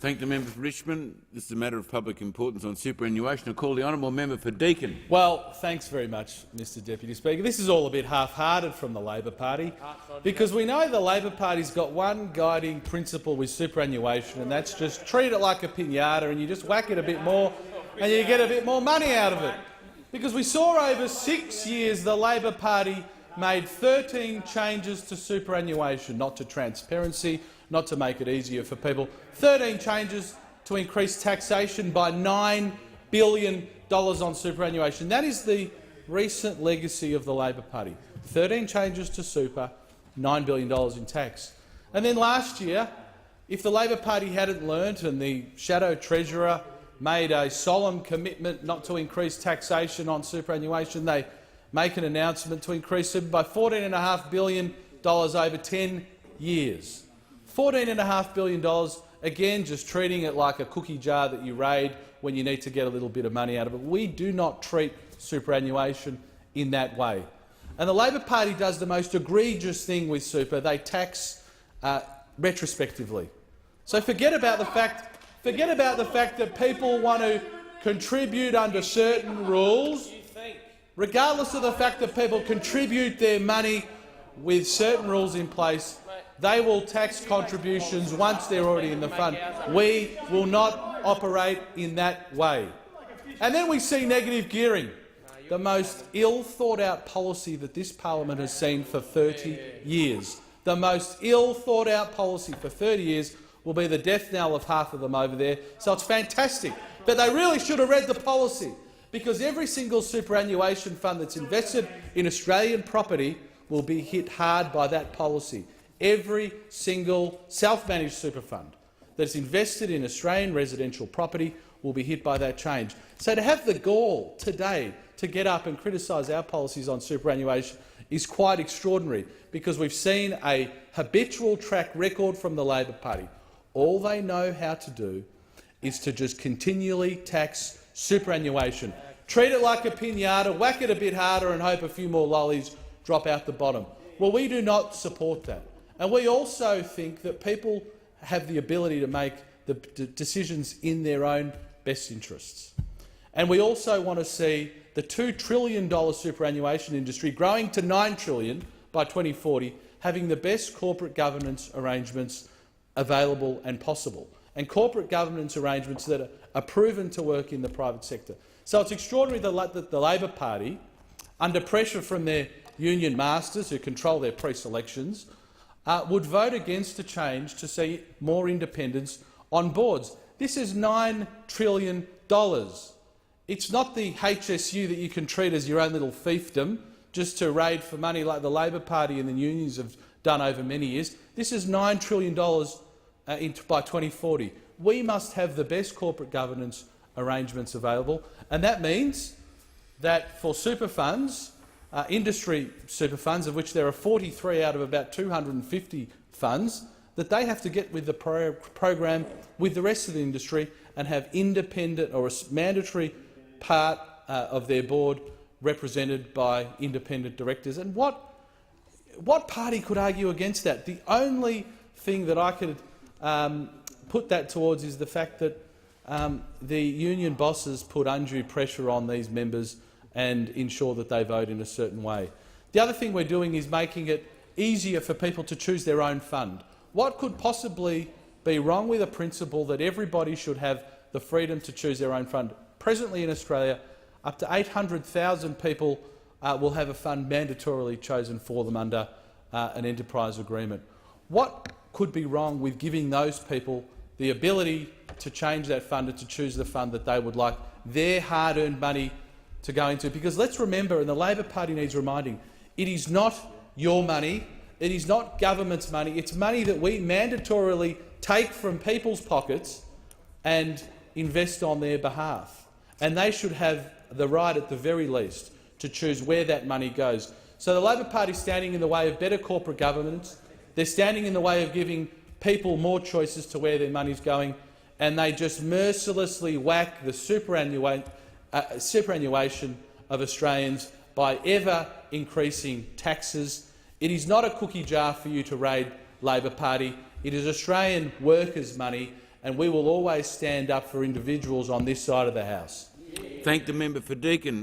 Thank the member for Richmond. This is a matter of public importance on superannuation. I call the honourable member for Deakin. Well, thanks very much, Mr Deputy Speaker. This is all a bit half-hearted from the Labor Party, because we know the Labor Party's got one guiding principle with superannuation, and that's just treat it like a pinata and you just whack it a bit more and you get a bit more money out of it. Because we saw over 6 years the Labor Party made 13 changes to superannuation, not to transparency, not to make it easier for people. 13 changes to increase taxation by $9 billion on superannuation. That is the recent legacy of the Labor Party. 13 changes to super, $9 billion in tax. And then last year, if the Labor Party hadn't learnt and the Shadow Treasurer made a solemn commitment not to increase taxation on superannuation, they make an announcement to increase super by $14.5 billion over 10 years. $14.5 billion, again just treating it like a cookie jar that you raid when you need to get a little bit of money out of it. We do not treat superannuation in that way. And the Labor Party does the most egregious thing with super. They tax retrospectively. So forget about the fact that people want to contribute under certain rules. Regardless of the fact that people contribute their money with certain rules in place, they will tax contributions once they're already in the fund. We will not operate in that way. And then we see negative gearing, the most ill-thought-out policy that this parliament has seen for 30 years. The most ill-thought-out policy for 30 years will be the death knell of half of them over there. So it's fantastic. But they really should have read the policy, because every single superannuation fund that's invested in Australian property will be hit hard by that policy. Every single self-managed super fund that's invested in Australian residential property will be hit by that change. So to have the gall today to get up and criticise our policies on superannuation is quite extraordinary, because we've seen a habitual track record from the Labor Party. All they know how to do is to just continually tax superannuation. Treat it like a pinata, whack it a bit harder and hope a few more lollies drop out the bottom. Well, we do not support that. And we also think that people have the ability to make the decisions in their own best interests. And we also want to see the $2 trillion superannuation industry growing to $9 trillion by 2040, having the best corporate governance arrangements available and possible, and corporate governance arrangements that are proven to work in the private sector. So it's extraordinary that the Labor Party, under pressure from their union masters who control their pre-selections, would vote against a change to see more independence on boards. This is $9 trillion. It's not the HSU that you can treat as your own little fiefdom just to raid for money like the Labor Party and the unions have done over many years. This is $9 trillion by 2040. We must have the best corporate governance arrangements available, and that means that for super funds, industry super funds, of which there are 43 out of about 250 funds, that they have to get with the program with the rest of the industry and have independent or a mandatory part of their board represented by independent directors. And what party could argue against that? The only thing that I could put that towards is the fact that the union bosses put undue pressure on these members and ensure that they vote in a certain way. The other thing we're doing is making it easier for people to choose their own fund. What could possibly be wrong with a principle that everybody should have the freedom to choose their own fund? Presently in Australia, up to 800,000 people will have a fund mandatorily chosen for them under an enterprise agreement. What could be wrong with giving those people the ability to change that fund and to choose the fund that they would like their hard-earned money to go into? Because let's remember, and the Labor Party needs reminding, it is not your money, it is not government's money, it's money that we mandatorily take from people's pockets and invest on their behalf. And they should have the right, at the very least, to choose where that money goes. So the Labor Party is standing in the way of better corporate governance, they're standing in the way of giving people more choices to where their money is going, and they just mercilessly whack the superannuation of Australians by ever-increasing taxes. It is not a cookie jar for you to raid, Labor Party. It is Australian workers' money, and we will always stand up for individuals on this side of the House. Thank the member for Deakin.